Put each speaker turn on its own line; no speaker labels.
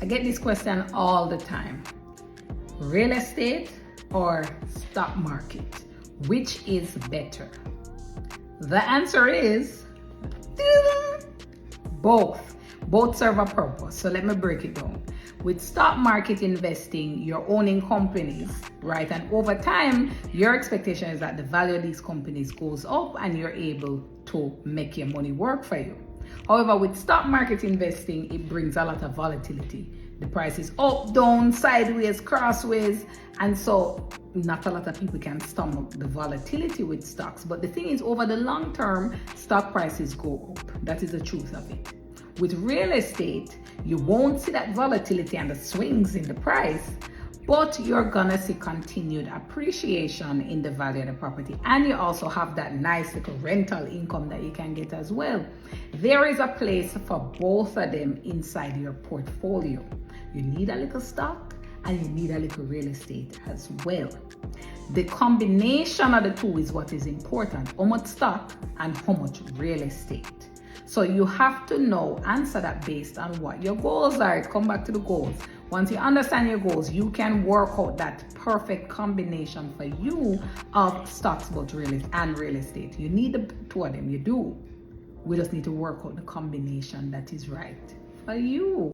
I get this question all the time. Real estate or stock market? Which is better? The answer is both. Both serve a purpose. So let me break it down. With stock market investing, you're owning companies, right? And over time, your expectation is that the value of these companies goes up and you're able to make your money work for you. However, with stock market investing, it brings a lot of volatility. The price is up, down, sideways, crossways, and so not a lot of people can stomach the volatility with stocks. But the thing is, over the long term, stock prices go up. That is the truth of it. With real estate, you won't see that volatility and the swings in the price, but you're gonna see continued appreciation in the value of the property. And you also have that nice little rental income that you can get as well. There is a place for both of them inside your portfolio. You need a little stock and you need a little real estate as well. The combination of the two is what is important. How much stock and how much real estate. So you have to answer that based on what your goals are. Come back to the goals. Once you understand your goals, you can work out that perfect combination for you of stocks, both real estate. You need the two of them, you do. We just need to work out the combination that is right for you.